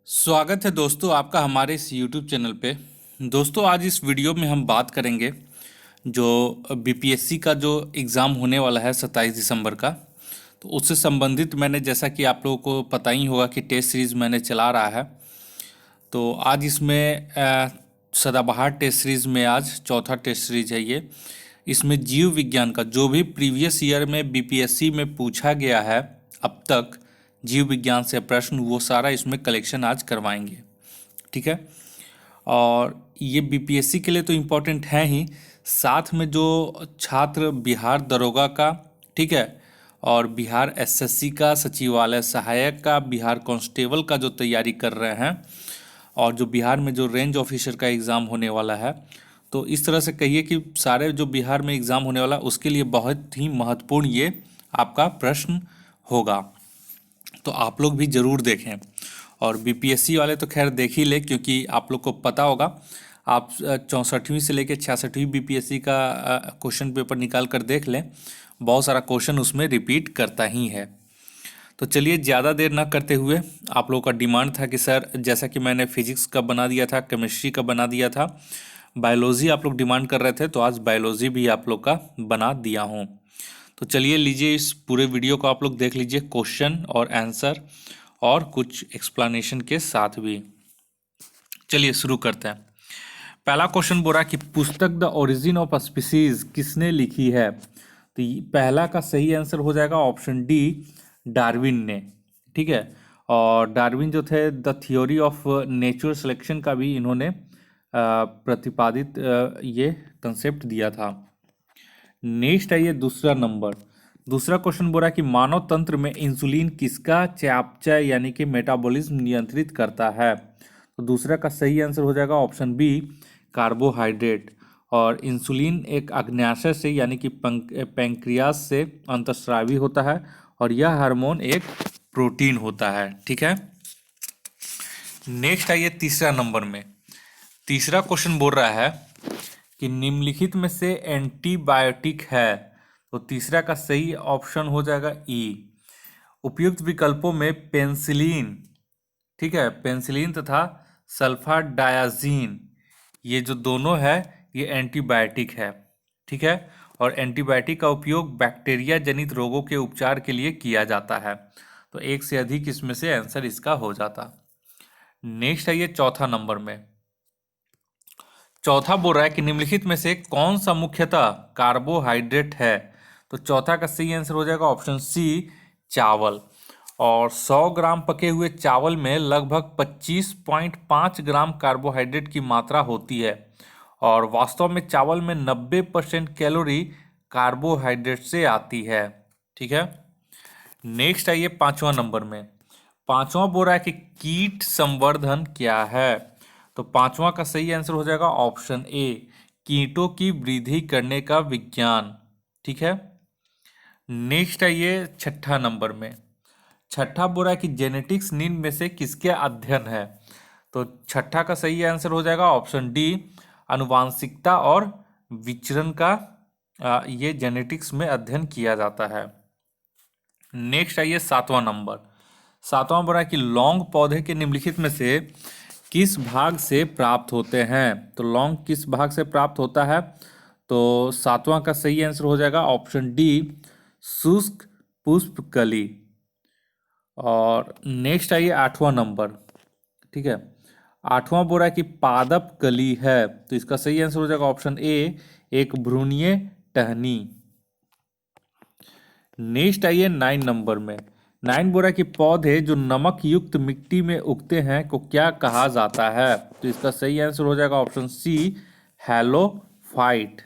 स्वागत है दोस्तों आपका हमारे इस YouTube चैनल पे। दोस्तों आज इस वीडियो में हम बात करेंगे जो बीपीएससी का जो एग्ज़ाम होने वाला है 27 दिसंबर का। तो उससे संबंधित मैंने, जैसा कि आप लोगों को पता ही होगा कि टेस्ट सीरीज़ मैंने चला रहा है। तो आज इसमें सदाबहार टेस्ट सीरीज़ में आज चौथा टेस्ट सीरीज है ये। इसमें जीव विज्ञान का जो भी प्रीवियस ईयर में बीपीएससी में पूछा गया है अब तक जीव विज्ञान से प्रश्न, वो सारा इसमें कलेक्शन आज करवाएंगे। ठीक है। और ये बीपीएससी के लिए तो इम्पोर्टेंट है ही, साथ में जो छात्र बिहार दरोगा का, ठीक है, और बिहार एसएससी का, सचिवालय सहायक का, बिहार कांस्टेबल का जो तैयारी कर रहे हैं, और जो बिहार में जो रेंज ऑफिसर का एग्ज़ाम होने वाला है, तो इस तरह से कहिए कि सारे जो बिहार में एग्ज़ाम होने वाला उसके लिए बहुत ही महत्वपूर्ण ये आपका प्रश्न होगा। तो आप लोग भी ज़रूर देखें। और बीपीएससी वाले तो खैर देख ही ले, क्योंकि आप लोग को पता होगा, आप 64वीं से लेकर 66वीं बीपीएससी का क्वेश्चन पेपर निकाल कर देख लें, बहुत सारा क्वेश्चन उसमें रिपीट करता ही है। तो चलिए ज़्यादा देर ना करते हुए, आप लोगों का डिमांड था कि सर, जैसा कि मैंने फिजिक्स का बना दिया था, केमिस्ट्री का बना दिया था, बायोलॉजी आप लोग डिमांड कर रहे थे, तो आज बायोलॉजी भी आप लोग का बना दिया हूँ। तो चलिए लीजिए, इस पूरे वीडियो को आप लोग देख लीजिए, क्वेश्चन और आंसर और कुछ एक्सप्लेनेशन के साथ भी। चलिए शुरू करते हैं। पहला क्वेश्चन बोल रहा है कि पुस्तक द ओरिजिन ऑफ स्पीसीज किसने लिखी है। तो पहला का सही आंसर हो जाएगा ऑप्शन डी, डार्विन ने। ठीक है। और डार्विन जो थे, the theory of natural selection का भी इन्होंने प्रतिपादित ये कंसेप्ट दिया था। नेक्स्ट है ये दूसरा नंबर। दूसरा क्वेश्चन बोल रहा है कि मानव तंत्र में इंसुलिन किसका चयापचय यानी कि मेटाबॉलिज्म नियंत्रित करता है। तो दूसरा का सही आंसर हो जाएगा ऑप्शन बी, कार्बोहाइड्रेट। और इंसुलिन एक अग्न्याशय से यानी कि पैंक्रियास से अंतस्रावी होता है, और यह हार्मोन एक प्रोटीन होता है। ठीक है। नेक्स्ट है ये तीसरा नंबर में। तीसरा क्वेश्चन बोल रहा है कि निम्नलिखित में से एंटीबायोटिक है। तो तीसरा का सही ऑप्शन हो जाएगा ई। उपयुक्त विकल्पों में पेंसिलिन, ठीक है, पेंसिलिन तथा सल्फाडायाजीन, ये जो दोनों है ये एंटीबायोटिक है। ठीक है। और एंटीबायोटिक का उपयोग बैक्टीरिया जनित रोगों के उपचार के लिए किया जाता है। तो एक से अधिक इसमें से आंसर इसका हो जाता। नेक्स्ट है ये चौथा नंबर में। चौथा बोल रहा है कि निम्नलिखित में से कौन सा मुख्यतः कार्बोहाइड्रेट है। तो चौथा का सही आंसर हो जाएगा ऑप्शन सी, चावल। और 100 ग्राम पके हुए चावल में लगभग 25.5 ग्राम कार्बोहाइड्रेट की मात्रा होती है, और वास्तव में चावल में 90% कैलोरी कार्बोहाइड्रेट से आती है। ठीक है। नेक्स्ट है ये पांचवा नंबर में। पांचवा बोल रहा है कि कीट संवर्धन क्या है। तो पांचवा का सही आंसर हो जाएगा ऑप्शन ए, कीटों की वृद्धि करने का विज्ञान। ठीक है। नेक्स्ट है ये छठा नंबर में। छठा बोल रहा है कि जेनेटिक्स निम्न में से किसके अध्ययन है। तो छठा का सही आंसर हो जाएगा ऑप्शन डी, आनुवांशिकता और विचरण का ये जेनेटिक्स में अध्ययन किया जाता है। नेक्स्ट है ये सातवां नंबर। सातवां बोल रहा है कि लौंग पौधे के निम्नलिखित में से किस भाग से प्राप्त होते हैं। तो लौंग किस भाग से प्राप्त होता है। तो सातवां का सही आंसर हो जाएगा ऑप्शन डी, शुष्क पुष्पकली। और नेक्स्ट आइए आठवां नंबर। ठीक है। आठवां बोल रहा है कि पादप कली है। तो इसका सही आंसर हो जाएगा ऑप्शन ए, एक भ्रूणीय टहनी। नेक्स्ट आइए 9 नंबर में। 9 बोल रहा है कि पौधे जो नमक युक्त मिट्टी में उगते हैं को क्या कहा जाता है। तो इसका सही आंसर हो जाएगा ऑप्शन सी, हैलोफाइट।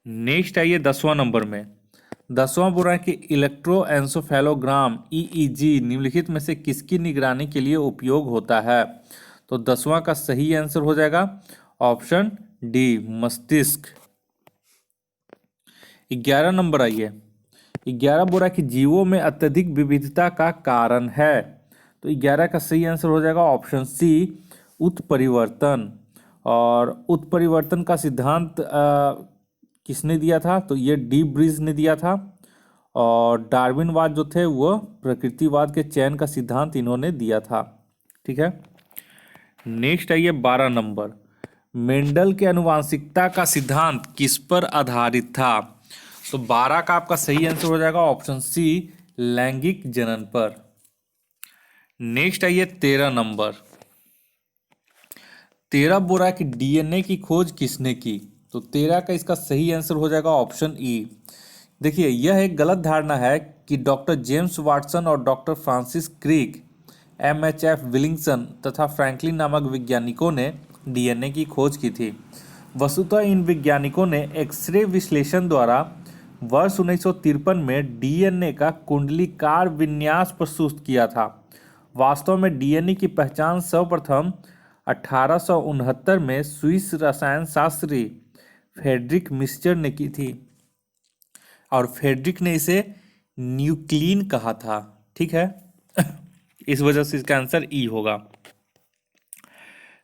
नेक्स्ट आइए 10वां नंबर में। 10वां बोल रहा है कि इलेक्ट्रोएन्सेफेलोग्राम ईईजी निम्नलिखित में से किसकी निगरानी के लिए उपयोग होता है। तो 10वां का सही आंसर हो जाएगा ऑप्शन डी, मस्तिष्क। 11 नंबर आइए। 11 बोल रहा है कि जीवों में अत्यधिक विविधता का कारण है। तो 11 का सही आंसर हो जाएगा ऑप्शन सी, उत्परिवर्तन। और उत्परिवर्तन का सिद्धांत किसने दिया था। तो ये डी ब्रीज ने दिया था। और डार्विनवाद जो थे वो प्रकृतिवाद के चयन का सिद्धांत इन्होंने दिया था। ठीक है। नेक्स्ट आइए 12 नंबर, मेंडल के आनुवांशिकता का सिद्धांत किस पर आधारित था? तो 12 का आपका सही आंसर हो जाएगा ऑप्शन सी, लैंगिक जनन पर। नेक्स्ट आइए 13 नंबर, 13 बोला कि डीएनए की खोज किसने की? तो 13 का इसका सही आंसर हो जाएगा ऑप्शन ई। देखिए, यह एक गलत धारणा है कि डॉक्टर जेम्स वाटसन और डॉक्टर फ्रांसिस क्रिक, एमएचएफ विलिंगसन तथा फ्रैंकलिन नामक वैज्ञानिकों ने डीएनए की खोज की थी। वस्तुतः इन वैज्ञानिकों ने एक्सरे विश्लेषण द्वारा वर्ष 1953 में डीएनए का कुंडलीकार विन्यास प्रस्तुत किया था। वास्तव में डीएनए की पहचान सर्वप्रथम 1869 में स्विस रसायन शास्त्री फ्रेडरिक मिस्चर ने की थी, और फ्रेडरिक ने इसे न्यूक्लिन कहा था। ठीक है। इस वजह से इसका आंसर ई होगा।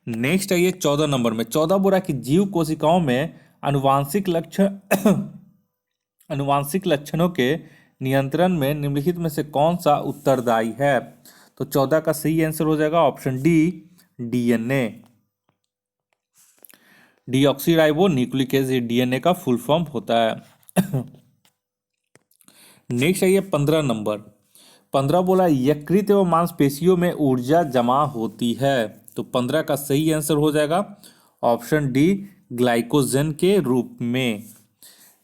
नेक्स्ट आइए 14 नंबर में, 14 बोला कि जीव कोशिकाओं में अनुवांशिक लक्षण अनुवांशिक लक्षणों के नियंत्रण में निम्नलिखित में से कौन सा उत्तरदायी है? तो 14 का सही आंसर हो जाएगा option D, DNA. Deoxyribo nucleic acid DNA का फुल फॉर्म होता है। नेक्स्ट आइए 15 नंबर, 15 बोला यकृत एवं मांसपेशियों में ऊर्जा जमा होती है। तो 15 का सही आंसर हो जाएगा ऑप्शन डी, ग्लाइकोजन के रूप में।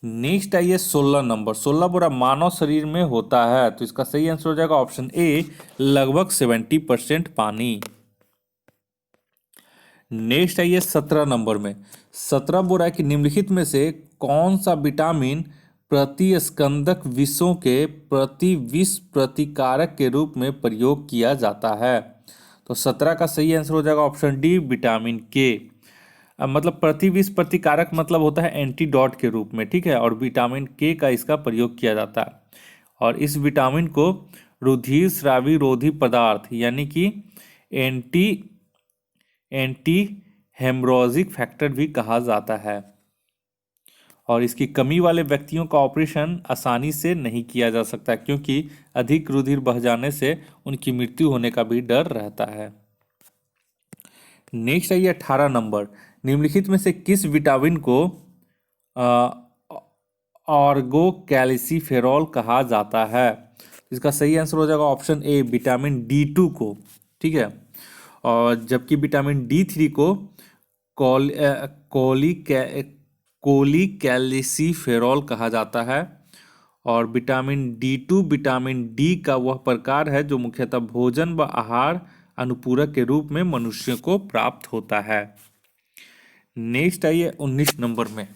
नेक्स्ट आइए 16 नंबर, 16 बोला मानव शरीर में होता है। तो इसका सही आंसर हो जाएगा ऑप्शन ए, लगभग 70% पानी। नेक्स्ट आइए 17 नंबर में, 17 बोला कि निम्नलिखित में से कौन सा विटामिन प्रतिस्कंदक विषों के प्रति विष प्रतिकारक के रूप में प्रयोग किया जाता है? तो 17 का सही आंसर हो जाएगा ऑप्शन डी, विटामिन के। मतलब प्रतिविष प्रतिकारक मतलब होता है एंटीडॉट के रूप में, ठीक है, और विटामिन के का इसका प्रयोग किया जाता है। और इस विटामिन को रुधिर स्रावी रोधी पदार्थ यानी कि एंटी हेमरोजिक फैक्टर भी कहा जाता है। और इसकी कमी वाले व्यक्तियों का ऑपरेशन आसानी से नहीं किया जा सकता, क्योंकि अधिक रुधिर बह जाने से उनकी मृत्यु होने का भी डर रहता है। नेक्स्ट आइए 18 नंबर, निम्नलिखित में से किस विटामिन को ऑर्गो कैल्सीफेरॉल कहा जाता है? इसका सही आंसर हो जाएगा ऑप्शन ए, विटामिन D2 को। ठीक है। और जबकि विटामिन D3 को कोलिकैल्सीफेरॉल कहा जाता है। और विटामिन D2 विटामिन डी का वह प्रकार है जो मुख्यतः भोजन व आहार अनुपूरक के रूप में मनुष्य को प्राप्त होता है। नेक्स्ट आइए 19 नंबर में,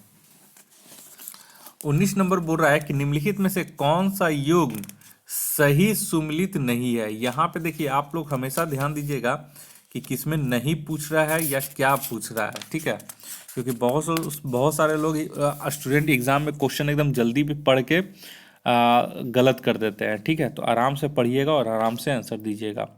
19 नंबर बोल रहा है कि निम्नलिखित में से कौन सा युग्म सही सुमेलित नहीं है? यहाँ पे देखिए, आप लोग हमेशा ध्यान दीजिएगा कि किसमें नहीं पूछ रहा है या क्या पूछ रहा है। ठीक है, क्योंकि बहुत सारे लोग स्टूडेंट एग्जाम में क्वेश्चन एकदम जल्दी भी पढ़ के गलत कर देते हैं। ठीक है, तो आराम से पढ़िएगा और आराम से आंसर दीजिएगा।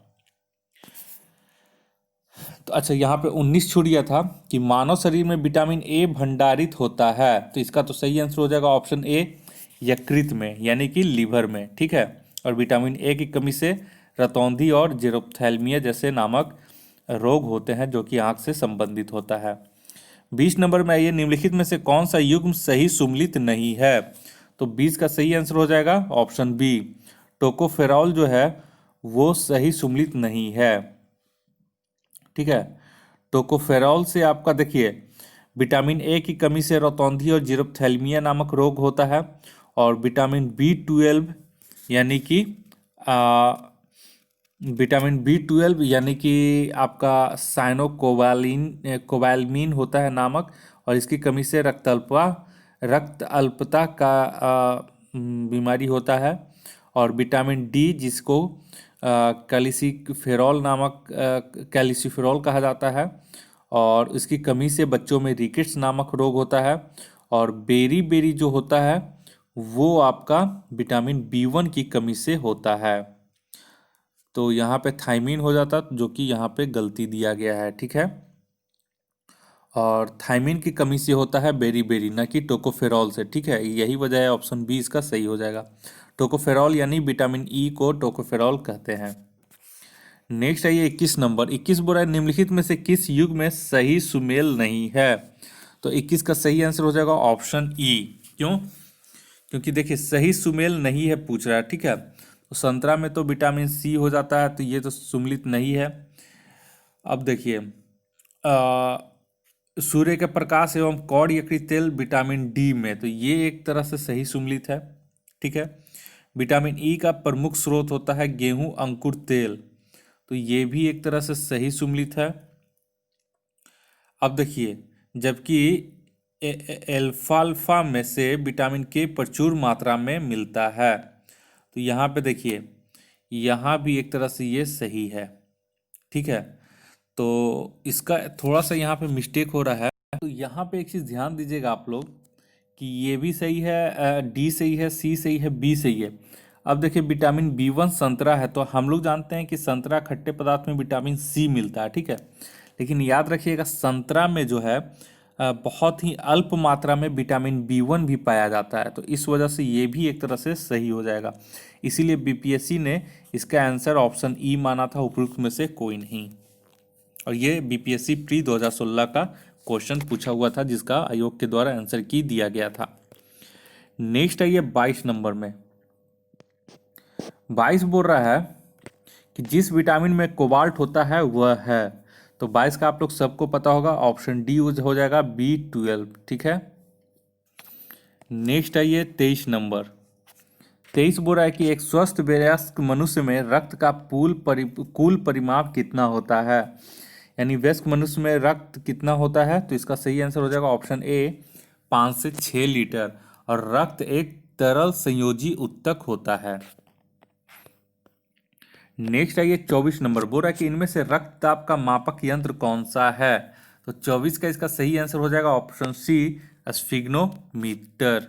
तो अच्छा, यहाँ पे 19 छूट गया था कि मानव शरीर में विटामिन ए भंडारित होता है। तो इसका तो सही आंसर हो जाएगा ऑप्शन ए, यकृत में यानी कि लीवर में। ठीक है। और विटामिन ए की कमी से रतौंधी और जेरोप्थैल्मिया जैसे नामक रोग होते हैं, जो कि आंख से संबंधित होता है। 20 नंबर में आइए, निम्नलिखित में से कौन सा युग्म सही सुमेलित नहीं है? तो 20 का सही आंसर हो जाएगा ऑप्शन बी, टोकोफेरॉल जो है वो सही सुमेलित नहीं है। ठीक है, टोकोफेरॉल से आपका देखिए विटामिन ए की कमी से रतौंधी और जीरोप्थैल्मिया नामक रोग होता है। और विटामिन B12 यानी कि आपका कोबालमिन होता है नामक, और इसकी कमी से रक्त अल्पता का बीमारी होता है। और विटामिन डी जिसको कैल्सीफेरॉल कहा जाता है, और इसकी कमी से बच्चों में रिकेट्स नामक रोग होता है। और बेरी जो होता है वो आपका विटामिन B1 की कमी से होता है। तो यहाँ पे थायमीन हो जाता, जो कि यहाँ पे गलती दिया गया है। ठीक है, और थायमीन की कमी से होता है बेरी न कि टोकोफेरॉल से। ठीक है, यही वजह है, ऑप्शन बी इसका सही हो जाएगा। टोकोफेरॉल यानी विटामिन ई को टोकोफेरॉल कहते हैं। नेक्स्ट है ये 21 नंबर। 21 बोल रहा है निम्नलिखित में से किस युग में सही सुमेल नहीं है। तो 21 का सही आंसर हो जाएगा ऑप्शन ई। क्यों? क्योंकि देखिए सही सुमेल नहीं है पूछ रहा है, ठीक है। तो संतरा में तो विटामिन सी हो जाता है, तो ये तो सुमेलित नहीं है। अब देखिए सूर्य के प्रकाश एवं कौड़ यकृत तेल विटामिन डी में, तो ये एक तरह से सही सुमेलित है, ठीक है। विटामिन ई का प्रमुख स्रोत होता है गेहूं अंकुर तेल, तो ये भी एक तरह से सही सुमेलित है। अब देखिए जबकि एल्फाल्फा में से विटामिन के प्रचुर मात्रा में मिलता है, तो यहाँ पे देखिए यहाँ भी एक तरह से ये सही है, ठीक है। तो इसका थोड़ा सा यहाँ पे मिस्टेक हो रहा है, तो यहाँ पे एक चीज़ ध्यान दीजिएगा आप लोग कि ये भी सही है, डी सही है, सी सही है, बी सही है। अब देखिए विटामिन B1 संतरा है, तो हम लोग जानते हैं कि संतरा खट्टे पदार्थ में विटामिन सी मिलता है, ठीक है। लेकिन याद रखिएगा संतरा में जो है बहुत ही अल्प मात्रा में विटामिन B1 भी पाया जाता है, तो इस वजह से ये भी एक तरह से सही हो जाएगा। इसीलिए बीपीएससी ने इसका आंसर ऑप्शन ई माना था, उपयुक्त में से कोई नहीं। और ये बीपीएससी प्री 2016 का क्वेश्चन पूछा हुआ था, जिसका आयोग के द्वारा आंसर की दिया गया था। नेक्स्ट है ये 22 नंबर में। 22 बोल रहा है कि जिस विटामिन में कोबाल्ट होता है वह है, तो 22 का आप लोग सबको पता होगा, ऑप्शन डी हो जाएगा B12, ठीक है। नेक्स्ट है ये 23 नंबर। 23 बोल रहा है कि एक स्वस्थ वयस्क मनुष्य में रक्त का कुल परिमाप कितना होता है, यानी वयस्क मनुष्य में रक्त कितना होता है। तो इसका सही आंसर हो जाएगा ऑप्शन ए 5 से 6 लीटर, और रक्त एक तरल संयोजी उत्तक होता है। नेक्स्ट है ये 24 नंबर। बोल रहा है कि इनमें से रक्तचाप का मापक यंत्र कौन सा है। तो 24 का इसका सही आंसर हो जाएगा ऑप्शन सी स्फिग्नोमीटर।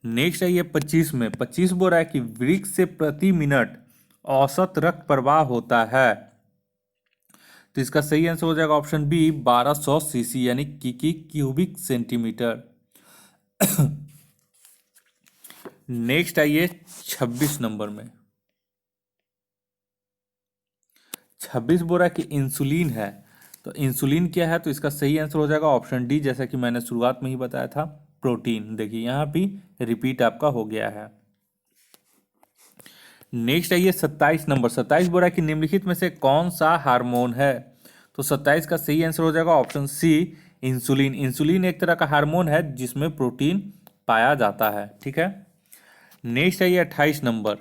नेक्स्ट है ये 25 में। 25 बोल रहा है कि वृक्क से प्रति मिनट औसत रक्त प्रवाह होता है, तो इसका सही आंसर हो जाएगा ऑप्शन बी 1200 सीसी, यानी की क्यूबिक सेंटीमीटर। नेक्स्ट आइए 26 नंबर में। 26 बोल रहा है कि इंसुलिन है, तो इंसुलिन क्या है, तो इसका सही आंसर हो जाएगा ऑप्शन डी, जैसा कि मैंने शुरुआत में ही बताया था, प्रोटीन। देखिए यहाँ भी रिपीट आपका हो गया है। नेक्स्ट आइए 27 नंबर। 27 बोल रहा है कि निम्नलिखित में से कौन सा हार्मोन है। तो 27 का सही आंसर हो जाएगा ऑप्शन सी इंसुलिन। इंसुलिन एक तरह का हार्मोन है जिसमें प्रोटीन पाया जाता है, ठीक है। नेक्स्ट आइए 28 नंबर।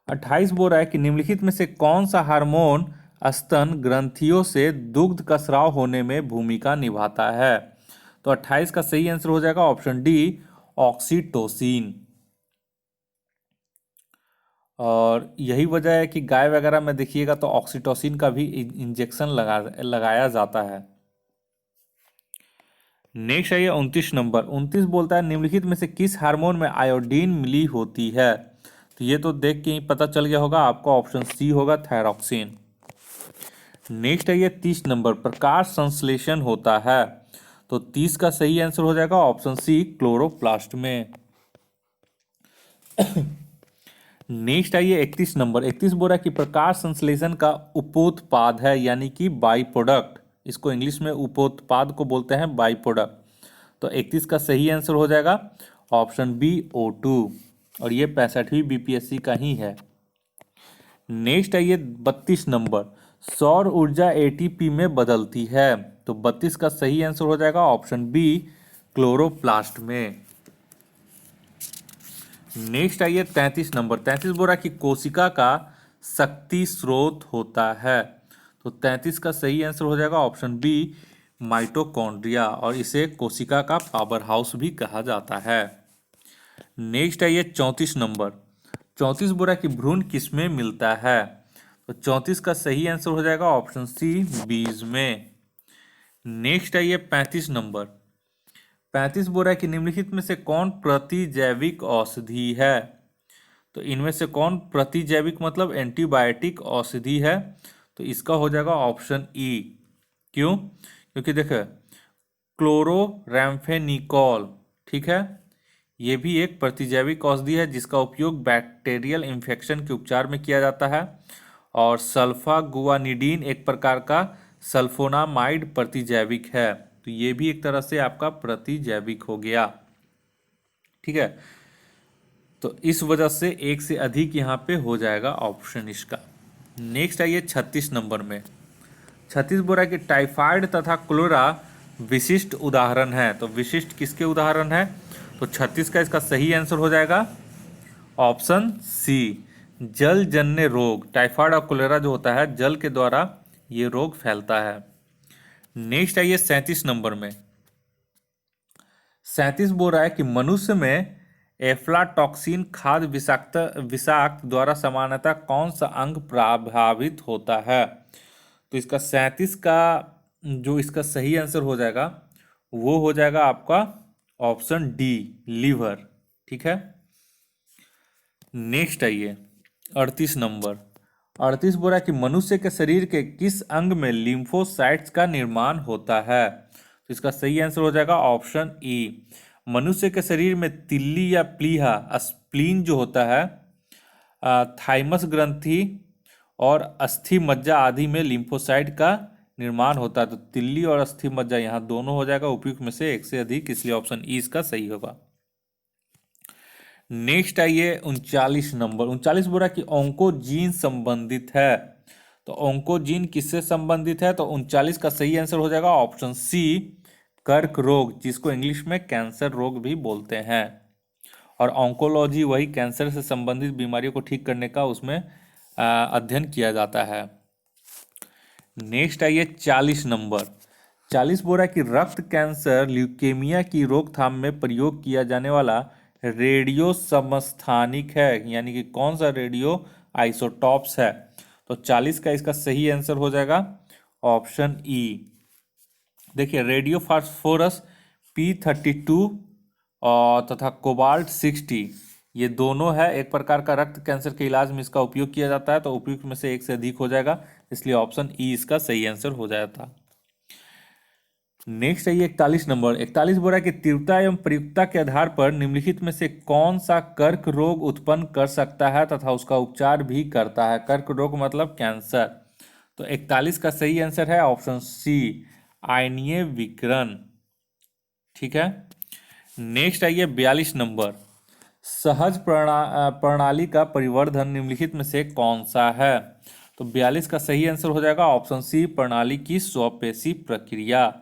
28 बोल रहा है कि निम्नलिखित में से कौन सा हार्मोन स्तन ग्रंथियों से दुग्ध का स्राव होने में भूमिका निभाता है। तो 28 का सही आंसर हो जाएगा ऑप्शन डी ऑक्सीटोसिन। और यही वजह है कि गाय वगैरह में देखिएगा तो ऑक्सीटोसिन का भी इंजेक्शन लगाया जाता है। नेक्स्ट है ये 29 नंबर। 29 बोलता है निम्नलिखित में से किस हार्मोन में आयोडीन मिली होती है। तो ये तो देख के ही पता चल गया होगा आपको, ऑप्शन सी होगा थायरॉक्सिन। नेक्स्ट है ये 30 नंबर। प्रकाश संश्लेषण होता है, तो 30 का सही आंसर हो जाएगा ऑप्शन सी क्लोरोप्लास्ट में। नेक्स्ट आइए 31 नंबर। 31 बोल रहा है कि प्रकाश संश्लेषण का उपोत्पाद है, यानी कि बाई प्रोडक्ट। इसको इंग्लिश में उपोत्पाद को बोलते हैं बाई प्रोडक्ट। तो 31 का सही आंसर हो जाएगा ऑप्शन बी O2, और ये 65वीं बीपीएससी का ही है। नेक्स्ट आइए 32 नंबर। सौर ऊर्जा एटीपी में बदलती है, तो 32 का सही आंसर हो जाएगा ऑप्शन बी क्लोरोप्लास्ट में। नेक्स्ट आइए 33 नंबर। 33 बोल रहा है कि कोशिका का शक्ति स्रोत होता है, तो 33 का सही आंसर हो जाएगा ऑप्शन बी माइटोकॉन्ड्रिया, और इसे कोशिका का पावर हाउस भी कहा जाता है। नेक्स्ट आइए 34 नंबर। 34 बोल रहा है कि भ्रूण किसमें मिलता है, तो 34 का सही आंसर हो जाएगा ऑप्शन सी बीज में। नेक्स्ट आइए 35 नंबर। 35 बोल रहा है कि निम्नलिखित में से कौन प्रतिजैविक औषधि है। तो इनमें से कौन प्रतिजैविक मतलब एंटीबायोटिक औषधि है, तो इसका हो जाएगा ऑप्शन ई। क्यों? क्योंकि देखो क्लोरोरैम्फेनिकोल, ठीक है, ये भी एक प्रतिजैविक औषधि है जिसका उपयोग बैक्टीरियल इन्फेक्शन के उपचार में किया जाता है। और सल्फा गुआनिडीन एक प्रकार का सल्फोनामाइड प्रतिजैविक है, तो ये भी एक तरह से आपका प्रतिजैविक हो गया। ठीक है, तो इस वजह से एक से अधिक यहाँ पे हो जाएगा ऑप्शन इसका। नेक्स्ट आइए 36 नंबर में। 36 बोल रहा है कि टाइफाइड तथा क्लोरा विशिष्ट उदाहरण है, तो विशिष्ट किसके उदाहरण है? तो 36 का इसका सही आंसर हो जाएगा ऑप्शन सी, जलजन्य रोग। टाइफाइड और कोलेरा जो होता है जल के द्वारा ये रोग फैलता है। नेक्स्ट आइए 37 नंबर में। 37 बोल रहा है कि मनुष्य में एफ्लाटॉक्सिन खाद्य विषाक्त द्वारा सामान्यतः कौन सा अंग प्रभावित होता है? तो इसका 37 का जो इसका सही आंसर हो जाएगा वो हो जाएगा आपका ऑप्शन डी, लीवर। ठीक है, नेक्स्ट आइए 38 नंबर। 38 बोल रहा है कि मनुष्य के शरीर के किस अंग में लिम्फोसाइट्स का निर्माण होता है? तो इसका सही आंसर हो जाएगा ऑप्शन ई, मनुष्य के शरीर में तिल्ली या प्लीहा स्प्लीन जो होता है, थाइमस ग्रंथि और अस्थि मज्जा आदि में लिम्फोसाइट का निर्माण होता है। तो तिल्ली और अस्थि मज्जा यहाँ दोनों हो जाएगा उपयुक्त में से एक से अधिक, इसलिए ऑप्शन ई इसका सही होगा। नेक्स्ट आइए 39 नंबर। 39 बोल रहा है कि ऑन्कोजीन संबंधित है, तो ऑन्कोजीन किससे संबंधित है? तो 39 का सही आंसर हो जाएगा ऑप्शन सी, कर्क रोग, जिसको इंग्लिश में कैंसर रोग भी बोलते हैं। और ऑन्कोलॉजी वही कैंसर से संबंधित बीमारियों को ठीक करने का उसमें अध्ययन किया जाता है। नेक्स्ट आइए 40 नंबर। 40 बोल रहा है कि रक्त कैंसर ल्यूकेमिया की रोकथाम में प्रयोग किया जाने वाला रेडियो समस्थानिक है, यानी कि कौन सा रेडियो आइसोटॉप्स है? तो 40 का इसका सही आंसर हो जाएगा ऑप्शन ई। देखिए, रेडियो फास्फोरस P32 और तथा कोबाल्ट 60 ये दोनों है एक प्रकार का रक्त कैंसर के इलाज में इसका उपयोग किया जाता है, तो उपयुक्त में से एक से अधिक हो जाएगा, इसलिए ऑप्शन ई इसका सही आंसर हो जाता। नेक्स्ट है ये 41 नंबर। 41 बोल रहा है कि तीव्रता एवं प्रयुक्तता के आधार पर निम्नलिखित में से कौन सा कर्क रोग उत्पन्न कर सकता है तथा उसका उपचार भी करता है? कर्क रोग मतलब कैंसर। तो 41 का सही आंसर है ऑप्शन सी, आयनीय विकिरण। ठीक है, नेक्स्ट आइए 42 नंबर। सहज प्रणाली का परिवर्धन निम्नलिखित में से कौन सा है? तो 42 का सही आंसर हो जाएगा ऑप्शन सी, प्रणाली की स्वपेशी प्रक्रिया।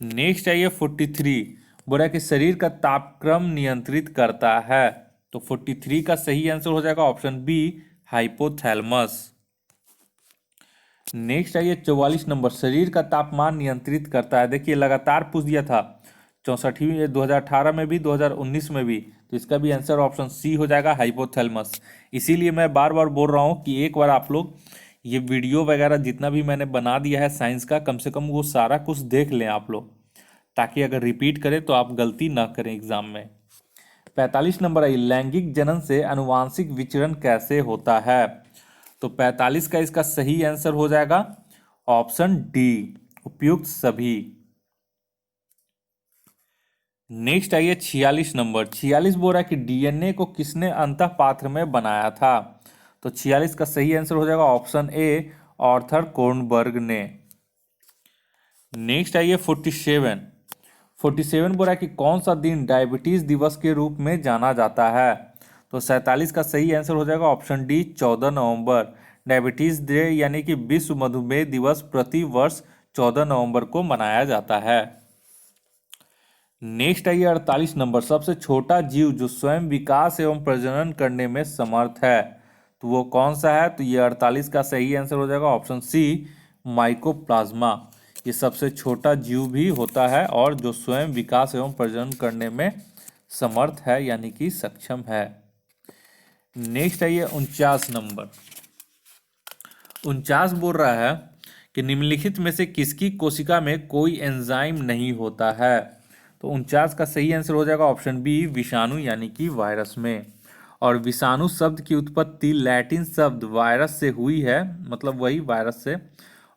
नेक्स्ट आइए 43। बोल रहा है कि शरीर का तापक्रम नियंत्रित करता है, तो 43 का सही आंसर हो जाएगा ऑप्शन बी, हाइपोथैलेमस। नेक्स्ट आइए 44 नंबर। शरीर का तापमान नियंत्रित करता है, देखिए लगातार पूछ दिया था 64वीं 2018 में भी 2019 में भी, तो इसका भी आंसर ऑप्शन सी हो जाएगा, हाइपोथैलेमस। इसीलिए मैं बार बार बोल रहा हूँ कि एक बार आप लोग ये वीडियो वगैरह जितना भी मैंने बना दिया है साइंस का, कम से कम वो सारा कुछ देख लें आप लोग, ताकि अगर रिपीट करें तो आप गलती ना करें एग्जाम में। 45 नंबर आई, लैंगिक जनन से अनुवांशिक विचरण कैसे होता है? तो 45 का इसका सही आंसर हो जाएगा ऑप्शन डी, उपयुक्त सभी। नेक्स्ट आइए 46 नंबर। 46 बोल रहा है कि डीएनए को किसने अंतःपात्र में बनाया था? तो 46 का सही आंसर हो जाएगा ऑप्शन ए, आर्थर कोर्नबर्ग ने। नेक्स्ट आइए 47। 47 बोल रहा है कि कौन सा दिन डायबिटीज दिवस के रूप में जाना जाता है? तो 47 का सही आंसर हो जाएगा ऑप्शन डी, 14 नवंबर। डायबिटीज डे यानी कि विश्व मधुमेह दिवस प्रति वर्ष 14 नवंबर को मनाया जाता है। नेक्स्ट आइए 48 नंबर। सबसे छोटा जीव जो स्वयं विकास एवं प्रजनन करने में समर्थ है, तो वो कौन सा है? तो ये 48 का सही आंसर हो जाएगा ऑप्शन सी, माइकोप्लाज्मा। ये सबसे छोटा जीव भी होता है और जो स्वयं विकास एवं प्रजनन करने में समर्थ है, यानी कि सक्षम है। नेक्स्ट आइए 49 नंबर। 49 बोल रहा है कि निम्नलिखित में से किसकी कोशिका में कोई एंजाइम नहीं होता है? तो 49 का सही आंसर हो जाएगा ऑप्शन बी, विषाणु यानी कि वायरस में। और विषाणु शब्द की उत्पत्ति लैटिन शब्द वायरस से हुई है, मतलब वही वायरस से,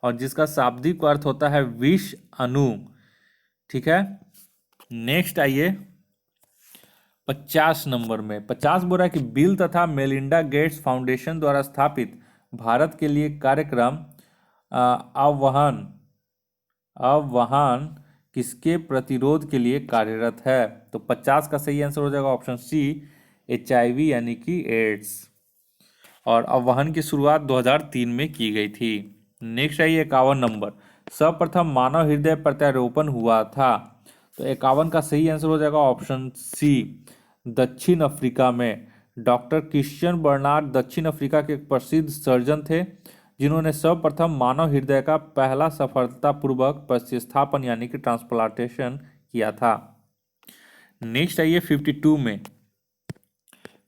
और जिसका शाब्दिक अर्थ होता है विष अणु। ठीक है, नेक्स्ट आइए 50 नंबर में। 50 बोल रहा है कि बिल तथा मेलिंडा गेट्स फाउंडेशन द्वारा स्थापित भारत के लिए कार्यक्रम आह्वान आह्वान किसके प्रतिरोध के लिए कार्यरत है? तो 50 का सही आंसर हो जाएगा ऑप्शन सी, HIV यानी कि एड्स। और आह्वान की शुरुआत 2003 में की गई थी। नेक्स्ट है 51 नंबर, सर्वप्रथम मानव हृदय प्रत्यारोपण हुआ था। तो 51 का सही आंसर हो जाएगा ऑप्शन सी, दक्षिण अफ्रीका में। डॉक्टर क्रिश्चियन बर्नार्ड दक्षिण अफ्रीका के एक प्रसिद्ध सर्जन थे, जिन्होंने सर्वप्रथम मानव हृदय का पहला सफलतापूर्वक प्रतिस्थापन यानी कि ट्रांसप्लांटेशन किया था। नेक्स्ट आइए 52 में।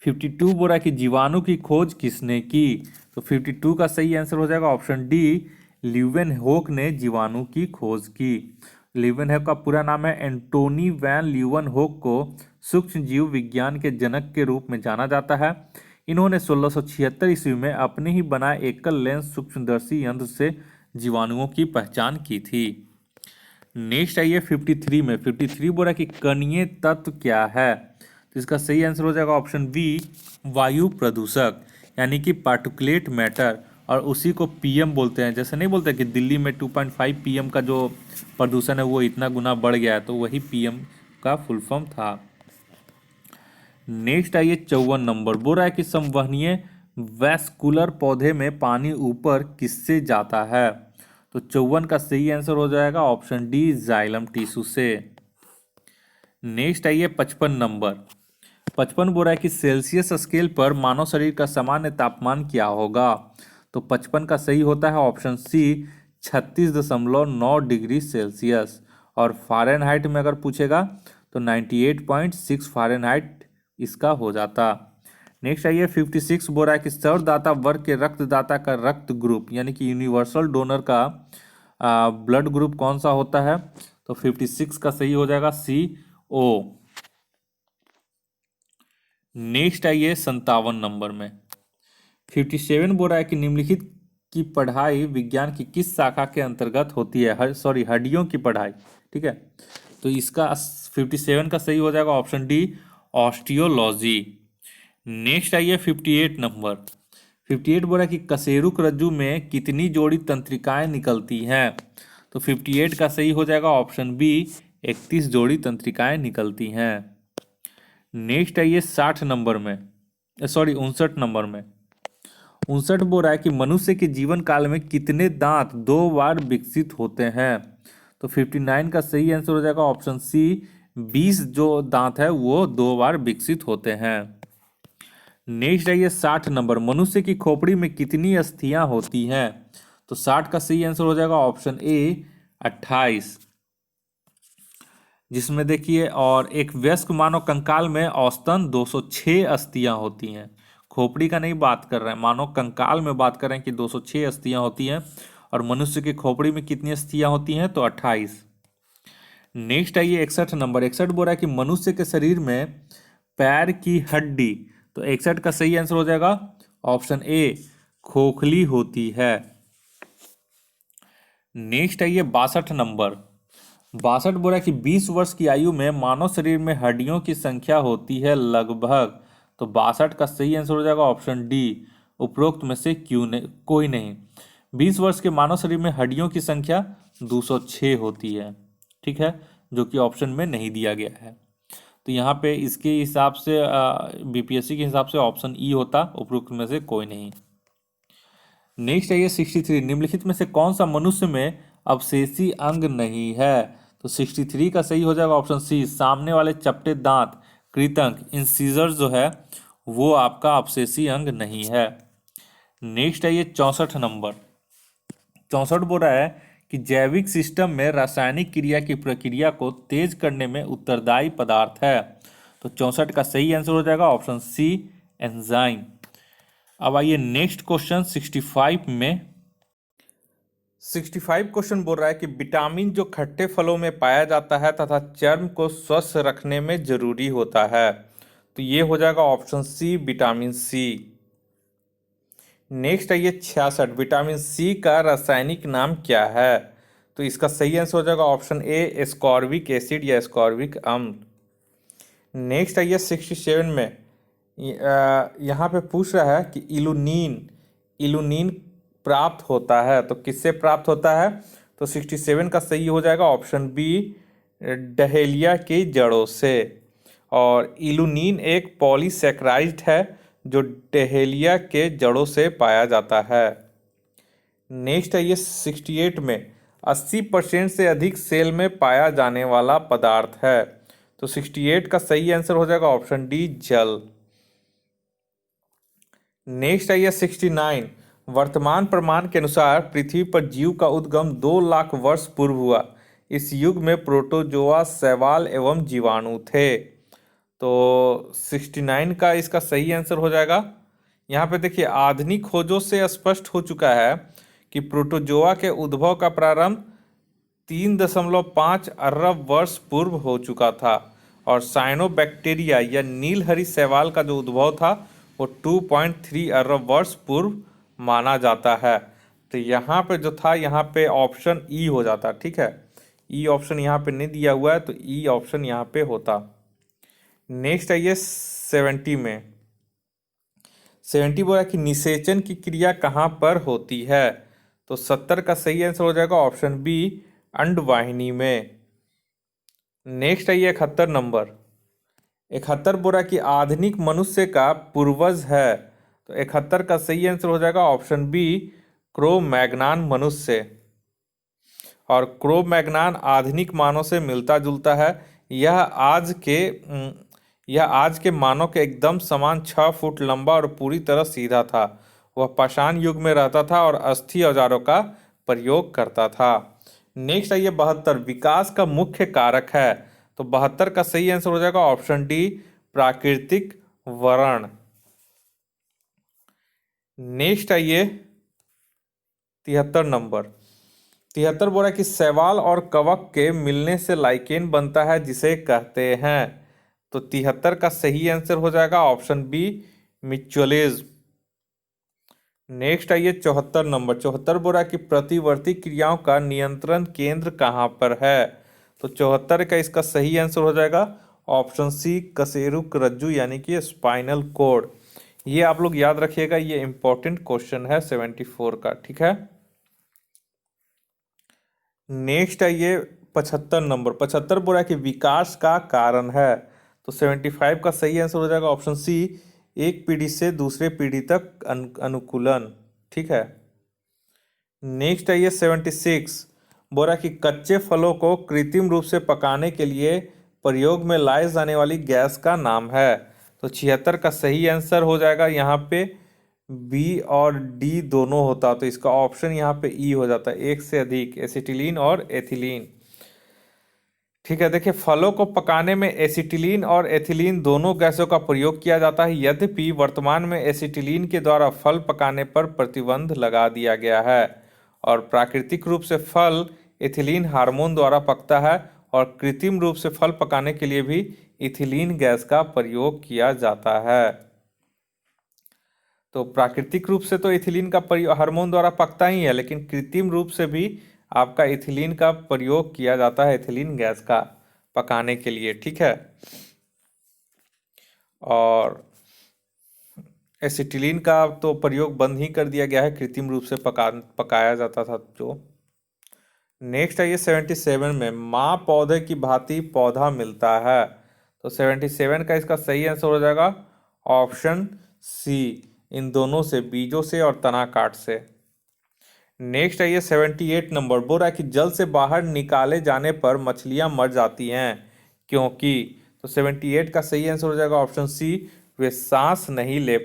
52 बोल रहा है कि जीवाणु की खोज किसने की? तो 52 का सही आंसर हो जाएगा ऑप्शन डी, ल्यूवेनहोक ने जीवाणु की खोज की। ल्यूवेनहोक का पूरा नाम है एंटोनी वैन ल्यूवेनहोक को सूक्ष्म जीव विज्ञान के जनक के रूप में जाना जाता है। इन्होंने 1676 ईस्वी में अपने ही बनाए एकल लेंस सूक्ष्मदर्शी यंत्र से जीवाणुओं की पहचान की थी। नेक्स्ट आइए 53 में। 53 बोल रहा है कि कणीय तत्व क्या है? तो इसका सही आंसर हो जाएगा ऑप्शन बी, वायु प्रदूषक यानी कि पार्टिकुलेट मैटर। और उसी को पीएम बोलते हैं। जैसे नहीं बोलते कि दिल्ली में 2.5 पीएम का जो प्रदूषण है वो इतना गुना बढ़ गया है, तो वही पीएम का फुल फॉर्म था। नेक्स्ट आइए 54 नंबर, बोल रहा है कि संवहनीय वैस्कुलर पौधे में पानी ऊपर किससे जाता है? तो 54 का सही आंसर हो जाएगा ऑप्शन डी, जाइलम टिश्यू से। नेक्स्ट आइए 55 नंबर। 55 बोल रहा है कि सेल्सियस स्केल पर मानव शरीर का सामान्य तापमान क्या होगा? तो 55 का सही होता है ऑप्शन सी, 36.9 डिग्री सेल्सियस। और फारेनहाइट में अगर पूछेगा तो 98.6 फारेनहाइट इसका हो जाता। नेक्स्ट आइए 56 बोल रहा है कि सर्वदाता वर्ग के रक्तदाता का रक्त ग्रुप यानी कि यूनिवर्सल डोनर का ब्लड ग्रुप कौन सा होता है? तो 56 का सही हो जाएगा CO। नेक्स्ट आइए 57 नंबर में। 57 बोल रहा है कि निम्नलिखित की पढ़ाई विज्ञान की किस शाखा के अंतर्गत होती है? सॉरी, हड्डियों की पढ़ाई। ठीक है, तो इसका 57 का सही हो जाएगा ऑप्शन डी, ऑस्टियोलॉजी। नेक्स्ट आइए 58 नंबर। 58 बोल रहा है कि कशेरुक रज्जु में कितनी जोड़ी तंत्रिकाएं निकलती हैं? तो 58 का सही हो जाएगा ऑप्शन बी, 31 जोड़ी तंत्रिकाएं निकलती हैं। नेक्स्ट आइए 60 नंबर में, सॉरी 59 नंबर में। 59 बोल रहा है कि मनुष्य के जीवन काल में कितने दांत 2 बार विकसित होते हैं? तो 59 का सही आंसर हो जाएगा ऑप्शन सी, 20 जो दांत है वो 2 बार विकसित होते हैं। नेक्स्ट आइए 60 नंबर, मनुष्य की खोपड़ी में कितनी अस्थियां होती हैं? तो 60 का सही आंसर हो जाएगा ऑप्शन ए, 28, जिसमें देखिए और एक वयस्क मानव कंकाल में औसतन 206 अस्थियां होती हैं। खोपड़ी का नहीं बात कर रहे हैं, मानव कंकाल में बात कर रहे हैं कि 206 अस्थियां होती हैं। और मनुष्य की खोपड़ी में कितनी अस्थियां होती हैं? तो 28। नेक्स्ट आइए 61 नंबर। 61 बोल रहा है कि मनुष्य के शरीर में पैर की हड्डी, तो 61 का सही आंसर हो जाएगा ऑप्शन ए, खोखली होती है। नेक्स्ट आइए 62 नंबर। 62 बोल रहा है कि 20 वर्ष की आयु में मानव शरीर में हड्डियों की संख्या होती है लगभग। तो 62 का सही आंसर हो जाएगा ऑप्शन डी, उपरोक्त में से क्यों नहीं कोई नहीं। 20 वर्ष के मानव शरीर में हड्डियों की संख्या 206 होती है। ठीक है, जो कि ऑप्शन में नहीं दिया गया है। तो यहाँ पे इसके हिसाब से बीपीएससी के हिसाब से ऑप्शन ई होता, उपरोक्त में से कोई नहीं। नेक्स्ट है ये 63, निम्नलिखित में से कौन सा मनुष्य में अवशेषी अंग नहीं है? तो 63 का सही हो जाएगा ऑप्शन सी, सामने वाले चपटे दांत, कृतंक, इंसीजर जो है वो आपका अवशेषी अंग नहीं है। नेक्स्ट है ये 64 नंबर। 64 बोल रहा है कि जैविक सिस्टम में रासायनिक क्रिया की प्रक्रिया को तेज करने में उत्तरदायी पदार्थ है। तो 64 का सही आंसर हो जाएगा ऑप्शन सी, एंजाइम। अब आइए नेक्स्ट क्वेश्चन 65 में। 65 क्वेश्चन बोल रहा है कि विटामिन जो खट्टे फलों में पाया जाता है तथा चर्म को स्वस्थ रखने में जरूरी होता है, तो ये हो जाएगा option C, vitamin C. Next है ये 66, विटामिन सी का रासायनिक नाम क्या है? तो इसका सही आंसर हो जाएगा ऑप्शन ए, एस्कॉर्बिक एसिड या एस्कॉर्बिक अम्ल। नेक्स्ट है ये 67 में, यहाँ पे पूछ रहा है कि इलुनीन इल्यूनिन प्राप्त होता है। तो किससे प्राप्त होता है? तो 67 का सही हो जाएगा ऑप्शन बी, डहेलिया की जड़ों से। और इल्यूनिन एक पॉलीसैकेराइड है जो डहेलिया के जड़ों से पाया जाता है। नेक्स्ट है ये 68 में 80% से अधिक सेल में पाया जाने वाला पदार्थ है। तो 68 का सही आंसर हो जाएगा ऑप्शन डी, जल। नेक्स्ट है ये 69, वर्तमान प्रमाण के अनुसार पृथ्वी पर जीव का उद्गम 2 लाख वर्ष पूर्व हुआ। इस युग में प्रोटोजोआ, शैवाल एवं जीवाणु थे। तो 69 का इसका सही आंसर हो जाएगा। यहाँ पे देखिए आधुनिक खोजों से स्पष्ट हो चुका है कि प्रोटोजोआ के उद्भव का प्रारंभ 3.5 अरब वर्ष पूर्व हो चुका था और साइनोबैक्टीरिया या नीलहरी शैवाल का जो उद्भव था वो 2.3 अरब वर्ष पूर्व माना जाता है। तो यहाँ पे जो था यहाँ पे ऑप्शन ई हो जाता, ठीक है। ई ऑप्शन यहाँ पे नहीं दिया हुआ है तो ई ऑप्शन यहाँ पे होता। नेक्स्ट है ये 70 में 70 बोला कि निषेचन की क्रिया कहाँ पर होती है। तो 70 का सही आंसर हो जाएगा ऑप्शन बी, अंडवाहिनी में। नेक्स्ट है ये 71 नंबर 71 बोला कि आधुनिक मनुष्य का पूर्वज है। तो 71 का सही आंसर हो जाएगा ऑप्शन बी, क्रो मैग्नान मनुष्य। और क्रो मैग्नान आधुनिक मानव से मिलता जुलता है। यह आज के मानव के एकदम समान 6 फुट लंबा और पूरी तरह सीधा था। वह पाषाण युग में रहता था और अस्थि औजारों का प्रयोग करता था। नेक्स्ट है ये 72, विकास का मुख्य कारक है। तो 72 का सही आंसर हो जाएगा ऑप्शन डी, प्राकृतिक वरण। नेक्स्ट है ये 73 नंबर 73 बोला कि शैवाल और कवक के मिलने से लाइकेन बनता है जिसे कहते हैं। तो 73 का सही आंसर हो जाएगा ऑप्शन बी, म्यूचुअलिज्म। नेक्स्ट है ये 74 नंबर 74 बोला कि प्रतिवर्ती क्रियाओं का नियंत्रण केंद्र कहाँ पर है। तो 74 का इसका सही आंसर हो जाएगा ऑप्शन सी, कशेरुक रज्जु यानी कि स्पाइनल कोड। ये आप लोग याद रखिएगा, ये इंपॉर्टेंट क्वेश्चन है 74 का, ठीक है। नेक्स्ट है ये 75 नंबर 75 बोला कि विकास का कारण है। तो 75 का सही आंसर हो जाएगा ऑप्शन सी, एक पीढ़ी से दूसरे पीढ़ी तक अनुकूलन, ठीक है। नेक्स्ट है ये 76 बोला कि कच्चे फलों को कृत्रिम रूप से पकाने के लिए प्रयोग में लाए जाने वाली गैस का नाम है। तो 76 का सही आंसर हो जाएगा यहाँ पे बी और डी दोनों होता। तो इसका ऑप्शन यहाँ पे ई हो जाता है, एक से अधिक, एसिटिलीन और एथिलीन, ठीक है। देखिए फलों को पकाने में एसिटिलीन और एथिलीन दोनों गैसों का प्रयोग किया जाता है। यद्यपि वर्तमान में एसिटिलीन के द्वारा फल पकाने पर प्रतिबंध लगा दिया गया है और प्राकृतिक रूप से फल एथिलीन हार्मोन द्वारा पकता है और कृत्रिम रूप से फल पकाने के लिए भी इथिलीन गैस का प्रयोग किया जाता है। तो प्राकृतिक रूप से तो इथिलीन का हार्मोन द्वारा पकता ही है, लेकिन कृत्रिम रूप से भी आपका इथिलीन का प्रयोग किया जाता है इथिलीन गैस का पकाने के लिए, ठीक है। और एसिटिलीन का तो प्रयोग बंद ही कर दिया गया है, कृत्रिम रूप से पकाया जाता था जो। नेक्स्ट है ये 77 में माँ पौधे की भांति पौधा मिलता है। तो 77 का इसका सही आंसर हो जाएगा ऑप्शन सी, इन दोनों से, बीजों से और तना काट से। नेक्स्ट है ये 78 नंबर बोल रहा है कि जल से बाहर निकाले जाने पर मछलियां मर जाती हैं क्योंकि। तो 78 का सही आंसर हो जाएगा ऑप्शन सी, वे सांस नहीं ले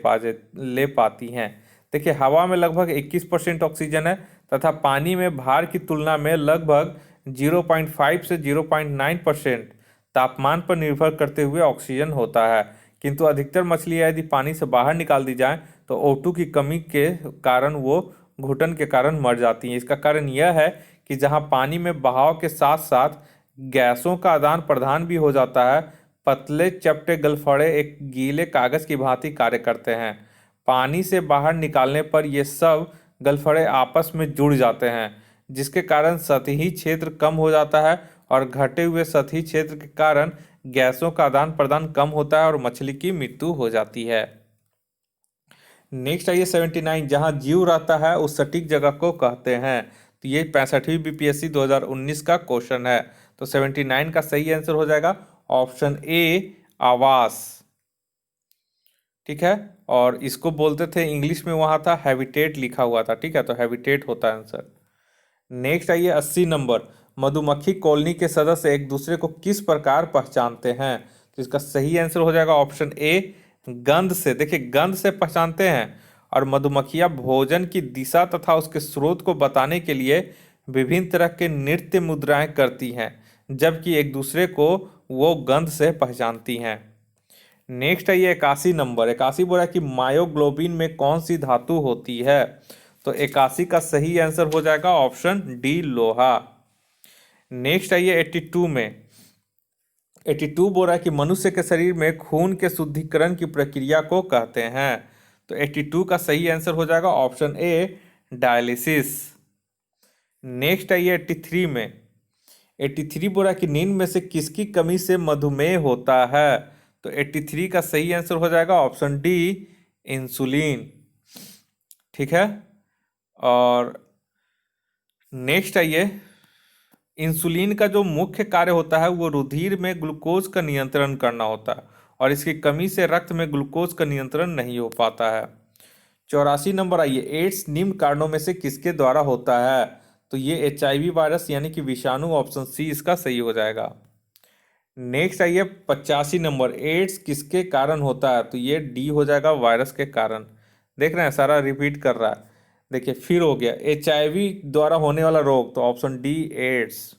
पाती हैं। देखिए हवा में लगभग 21% ऑक्सीजन है तथा पानी में भार की तुलना में लगभग 0.5 से 0.9% तापमान पर निर्भर करते हुए ऑक्सीजन होता है, किंतु अधिकतर मछलियां यदि पानी से बाहर निकाल दी जाएं तो O2 की कमी के कारण वो घुटन के कारण मर जाती हैं। इसका कारण यह है कि जहां पानी में बहाव के साथ साथ गैसों का आदान प्रदान भी हो जाता है, पतले चपटे गलफड़े एक गीले कागज की भांति कार्य करते हैं। पानी से बाहर निकालने पर ये सब गलफड़े आपस में जुड़ जाते हैं, जिसके कारण सतही क्षेत्र कम हो जाता है और घटे हुए सतही क्षेत्र के कारण गैसों का आदान प्रदान कम होता है और मछली की मृत्यु हो जाती है। नेक्स्ट आइए 79, जहाँ जीव रहता है उस सटीक जगह को कहते हैं। तो ये 65वीं बीपीएससी 2019 का क्वेश्चन है। तो 79 का सही आंसर हो जाएगा ऑप्शन ए, आवास। ठीक है, और इसको बोलते थे, इंग्लिश में वहाँ था हैबिटेट लिखा हुआ था। ठीक है, तो हैबिटेट होता है आंसर। नेक्स्ट आइए 80 नंबर, मधुमक्खी कॉलोनी के सदस्य एक दूसरे को किस प्रकार पहचानते हैं। तो इसका सही आंसर हो जाएगा ऑप्शन ए, गंध से। देखिए, गंध से पहचानते हैं। और मधुमक्खियां भोजन की दिशा तथा उसके स्रोत को बताने के लिए विभिन्न तरह के नृत्य मुद्राएं करती हैं, जबकि एक दूसरे को वो गंध से पहचानती हैं। नेक्स्ट है ये 81 नंबर, 81 बोला कि मायोग्लोबिन में कौन सी धातु होती है। तो 81 का सही आंसर हो जाएगा ऑप्शन डी, लोहा। नेक्स्ट है ये 82 में, 82 बोल रहा है कि मनुष्य के शरीर में खून के शुद्धिकरण की प्रक्रिया को कहते हैं। तो 82 का सही आंसर हो जाएगा ऑप्शन ए, डायलिसिस। नेक्स्ट है ये 83 में, 83 बोल रहा है कि निम्न में से किसकी कमी से मधुमेह होता है। तो 83 का सही आंसर हो जाएगा ऑप्शन डी, इंसुलिन। ठीक है, और नेक्स्ट आइए, इंसुलिन का जो मुख्य कार्य होता है वो रुधिर में ग्लूकोज का नियंत्रण करना होता है, और इसकी कमी से रक्त में ग्लूकोज का नियंत्रण नहीं हो पाता है। 84 नंबर आइए, एड्स निम्न कारणों में से किसके द्वारा होता है। तो ये HIV वायरस यानी कि विषाणु, ऑप्शन सी इसका सही हो जाएगा। नेक्स्ट आइए 85 नंबर, एड्स किसके कारण होता है। तो ये डी हो जाएगा, वायरस के कारण। देख रहे हैं, सारा रिपीट कर रहा है। देखिए फिर हो गया, HIV द्वारा होने वाला रोग, तो ऑप्शन डी, एड्स।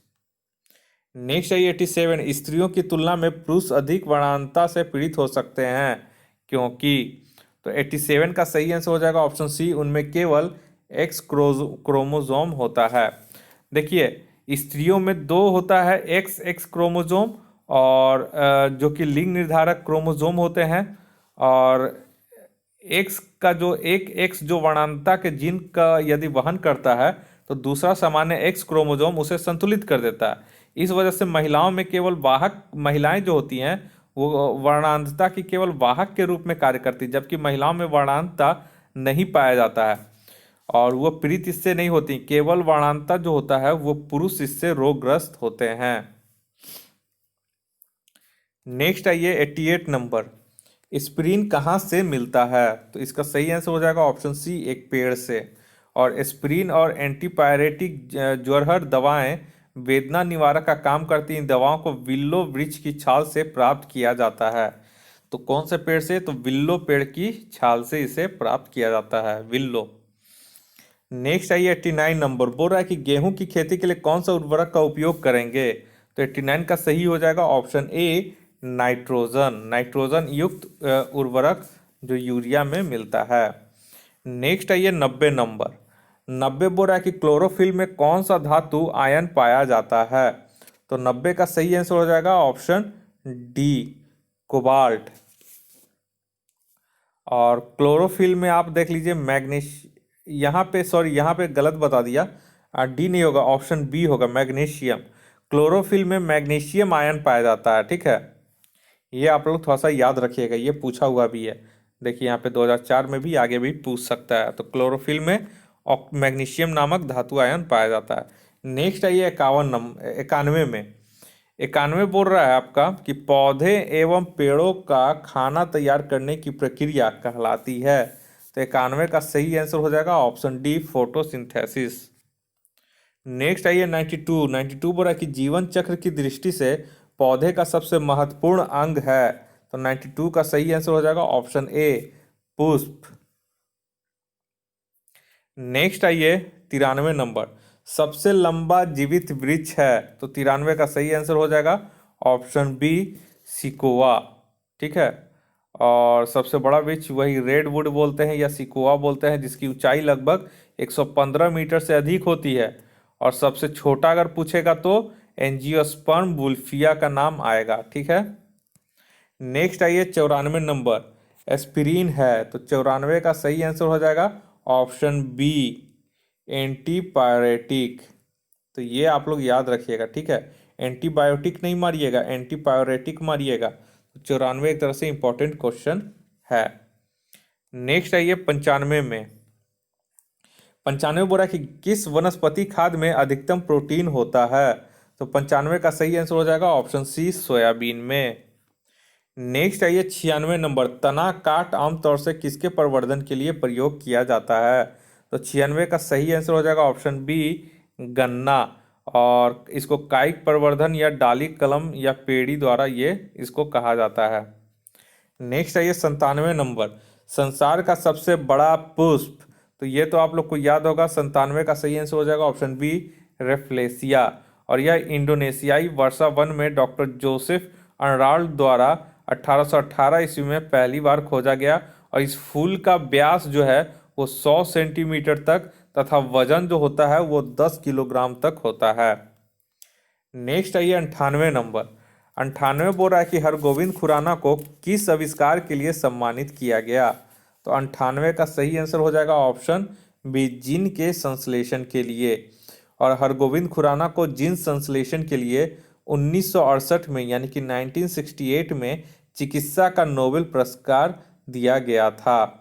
नेक्स्ट है 87, स्त्रियों की तुलना में पुरुष अधिक वर्णांतता से पीड़ित हो सकते हैं, क्योंकि। तो 87 का सही आंसर हो जाएगा ऑप्शन सी, उनमें केवल एक्स क्रोमोजोम होता है। देखिए, स्त्रियों में दो होता है, एक्स क्रोमोजोम, और जो कि लिंग निर्धारक क्रोमोजोम होते हैं। और एक्स का जो एक एक्स जो वर्णांतता के जीन का यदि वहन करता है, तो दूसरा सामान्य एक्स क्रोमोजोम उसे संतुलित कर देता है। इस वजह से महिलाओं में केवल वाहक, महिलाएं जो होती हैं वो वर्णांतता की केवल वाहक के रूप में कार्य करती है, जबकि महिलाओं में वर्णांतता नहीं पाया जाता है और वो पीड़ित इससे नहीं होती। केवल वर्णांतता जो होता है वो पुरुष इससे रोगग्रस्त होते हैं। नेक्स्ट आइए 88 नंबर, एस्पिरिन कहाँ से मिलता है। तो इसका सही आंसर हो जाएगा ऑप्शन सी, एक पेड़ से। और एस्पिरिन और एंटीपायरेटिक ज्वरहर दवाएं वेदना निवारक का काम करती हैं। दवाओं को विल्लो वृक्ष की छाल से प्राप्त किया जाता है। तो कौन से पेड़ से, तो विल्लो पेड़ की छाल से इसे प्राप्त किया जाता है, विल्लो। नेक्स्ट आइए 89 नंबर, बोल रहा है कि गेहूं की खेती के लिए कौन सा उर्वरक का उपयोग करेंगे। तो 89 का सही हो जाएगा ऑप्शन ए, नाइट्रोजन। नाइट्रोजन युक्त उर्वरक जो यूरिया में मिलता है। नेक्स्ट आइए 90 नंबर, 90 बोल रहा है कि क्लोरोफिल में कौन सा धातु आयन पाया जाता है। तो 90 का सही आंसर हो जाएगा ऑप्शन डी, कोबाल्ट। और क्लोरोफिल में आप देख लीजिए मैग्नीश, यहाँ पे सॉरी, यहाँ पे गलत बता दिया, डी नहीं होगा, ऑप्शन बी होगा, मैग्नीशियम। क्लोरोफिल में मैग्नीशियम आयन पाया जाता है। ठीक है, ये आप लोग थोड़ा सा याद रखिएगा, ये पूछा हुआ भी है। देखिए यहाँ पे 2004 में भी, आगे भी पूछ सकता है। तो क्लोरोफिल में मैग्नीशियम नामक धातु आयन पाया जाता है। नेक्स्ट आइए 91 में, 91 बोल रहा है आपका कि पौधे एवं पेड़ों का खाना तैयार करने की प्रक्रिया कहलाती है। तो 91 का सही आंसर हो जाएगा ऑप्शन डी, फोटोसिंथेसिस। नेक्स्ट आइए 92, 92 बोल रहा है कि जीवन चक्र की दृष्टि से पौधे का सबसे महत्वपूर्ण अंग है। तो 92 का सही आंसर हो जाएगा ऑप्शन ए, पुष्प। नेक्स्ट आइए 93 नंबर, सबसे लंबा जीवित वृक्ष है। तो 93 का सही आंसर हो जाएगा ऑप्शन बी, सिकोआ। ठीक है, और सबसे बड़ा वृक्ष वही रेडवुड बोलते हैं या सिकोआ बोलते हैं, जिसकी ऊंचाई लगभग 115 मीटर से अधिक होती है। और सबसे छोटा अगर पूछेगा तो एंजियोस्पर्म वुल्फिया का नाम आएगा। ठीक है, नेक्स्ट आइए 94 नंबर, एस्पिरिन है। तो 94 का सही आंसर हो जाएगा ऑप्शन बी, एंटीपायरेटिक। तो ये आप लोग याद रखिएगा। ठीक है, एंटीबायोटिक नहीं मारिएगा, एंटीपायरेटिक मारिएगा। 94 एक तरह से इंपॉर्टेंट क्वेश्चन है। नेक्स्ट आइए 95 में। 95 बोला कि किस वनस्पति खाद में अधिकतम प्रोटीन होता है? तो 95 का सही आंसर हो जाएगा ऑप्शन सी, सोयाबीन में। नेक्स्ट आइए 96 नंबर। तना काट आमतौर से किसके प्रवर्धन के लिए प्रयोग किया जाता है? तो 96 का सही आंसर हो जाएगा ऑप्शन बी, गन्ना। और इसको कायिक प्रवर्धन या डाली कलम या पेड़ी द्वारा ये इसको कहा जाता है। नेक्स्ट आइए 97 नंबर। संसार का सबसे बड़ा पुष्प, तो ये तो आप लोग को याद होगा। 97 का सही आंसर हो जाएगा ऑप्शन बी, रेफ्लेसिया। और यह इंडोनेशियाई वर्षा वन में डॉक्टर जोसेफ अर्नाल्ड द्वारा 1818 ईस्वी में पहली बार खोजा गया। और इस फूल का व्यास जो है वो 100 सेंटीमीटर तक तथा वजन जो होता है वो 10 किलोग्राम तक होता है। नेक्स्ट आइए 98 नंबर। 98 बोल रहा है कि हरगोविंद खुराना को किस आविष्कार के लिए सम्मानित किया गया? तो 98 का सही आंसर हो जाएगा ऑप्शन बी, जिन के संश्लेषण के लिए। और हरगोविंद खुराना को जिन संश्लेषण के लिए 1968 में यानी कि 1968 में चिकित्सा का नोबेल पुरस्कार दिया गया था।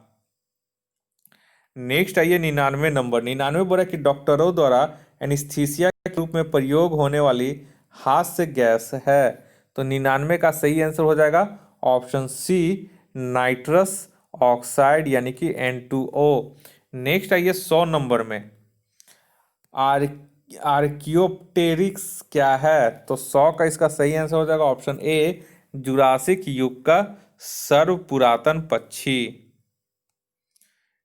नेक्स्ट आइए 99 नंबर। 99 बोला कि डॉक्टरों द्वारा एनेस्थीसिया के रूप में प्रयोग होने वाली हास्य गैस है। तो 99 का सही आंसर हो जाएगा ऑप्शन सी, नाइट्रस ऑक्साइड यानी कि N2O। नेक्स्ट आइए 100 नंबर में। आर्कियोप्टेरिक्स क्या है? तो 100 का इसका सही आंसर हो जाएगा ऑप्शन ए, जुरासिक युग का सर्व पुरातन पक्षी।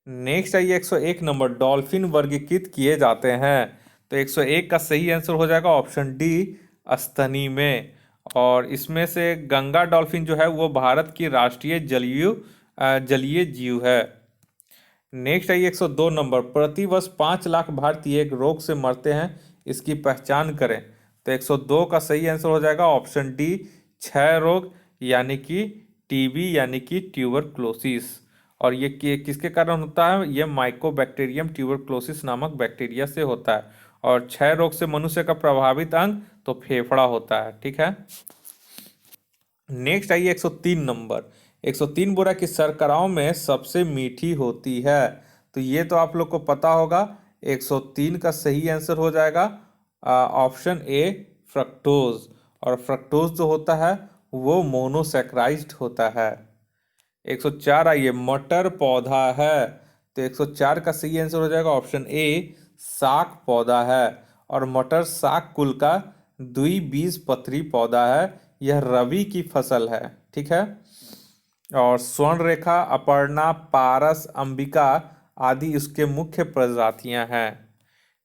नेक्स्ट आइए 101 नंबर। डॉल्फिन वर्गीकृत किए जाते हैं, तो 101 का सही आंसर हो जाएगा ऑप्शन डी, स्तनी में। और इसमें से गंगा डॉल्फिन जो है वो भारत की राष्ट्रीय जलीय जीव है। नेक्स्ट आइए 102 नंबर। प्रतिवर्ष 5 लाख भारतीय एक रोग से मरते हैं, इसकी पहचान करें। तो 102 का सही आंसर हो जाएगा ऑप्शन डी, क्षय रोग यानी कि टीबी यानी कि ट्यूबरक्लोसिस। और ये किसके कारण होता है? ये माइकोबैक्टीरियम ट्यूबरक्लोसिस नामक बैक्टीरिया से होता है। और क्षय रोग से मनुष्य का प्रभावित अंग तो फेफड़ा होता है। ठीक है। नेक्स्ट आइए 103 नंबर। 103 बोला कि शर्कराओं में सबसे मीठी होती है, तो ये तो आप लोग को पता होगा। 103 का सही आंसर हो जाएगा ऑप्शन ए, फ्रक्टोज। और फ्रक्टोज जो होता है वो मोनोसैकराइज्ड होता है। 104 आइए, मटर पौधा है, तो 104 का सही आंसर हो जाएगा ऑप्शन ए, साग पौधा है। और मटर साग कुल का द्विबीजपत्री पौधा है, यह रबी की फसल है। ठीक है। और स्वर्ण रेखा, अपर्णा, पारस, अंबिका आदि इसके मुख्य प्रजातियां हैं।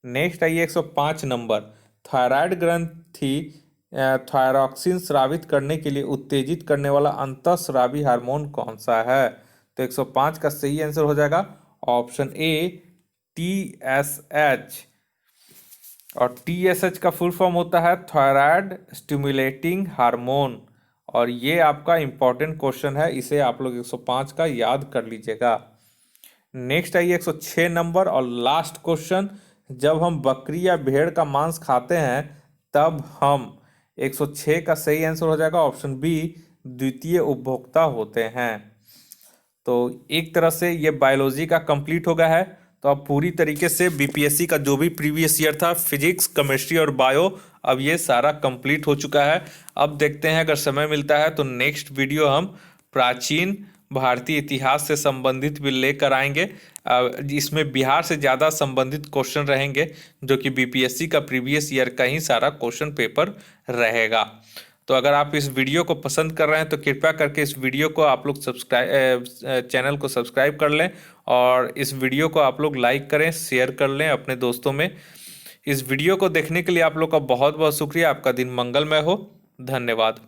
नेक्स्ट आइए 105 नंबर। थायराइड ग्रंथि थायरॉक्सिन स्रावित करने के लिए उत्तेजित करने वाला अंतःस्रावी हार्मोन कौन सा है? तो 105 का सही आंसर हो जाएगा ऑप्शन ए, TSH। और TSH का फुल फॉर्म होता है थायराइड स्टिमुलेटिंग हार्मोन। और ये आपका इंपॉर्टेंट क्वेश्चन है, इसे आप लोग 105 का याद कर लीजिएगा। नेक्स्ट आइए 106 नंबर और लास्ट क्वेश्चन। जब हम बकरी या भेड़ का मांस खाते हैं तब हम 106 का सही आंसर हो जाएगा ऑप्शन बी, द्वितीय उपभोक्ता होते हैं। तो एक तरह से ये बायोलॉजी का कंप्लीट हो गया है। तो अब पूरी तरीके से बीपीएससी का जो भी प्रीवियस ईयर था, फिजिक्स, केमिस्ट्री और बायो, अब ये सारा कंप्लीट हो चुका है। अब देखते हैं अगर समय मिलता है तो नेक्स्ट वीडियो हम प्राचीन भारतीय इतिहास से संबंधित भी लेकर आएंगे। इसमें बिहार से ज़्यादा संबंधित क्वेश्चन रहेंगे, जो कि बीपीएससी का प्रीवियस ईयर का ही सारा क्वेश्चन पेपर रहेगा। तो अगर आप इस वीडियो को पसंद कर रहे हैं तो कृपया करके इस वीडियो को आप लोग चैनल को सब्सक्राइब कर लें। और इस वीडियो को आप लोग लाइक करें, शेयर कर लें अपने दोस्तों में। इस वीडियो को देखने के लिए आप लोग का बहुत बहुत शुक्रिया। आपका दिन मंगलमय हो। धन्यवाद।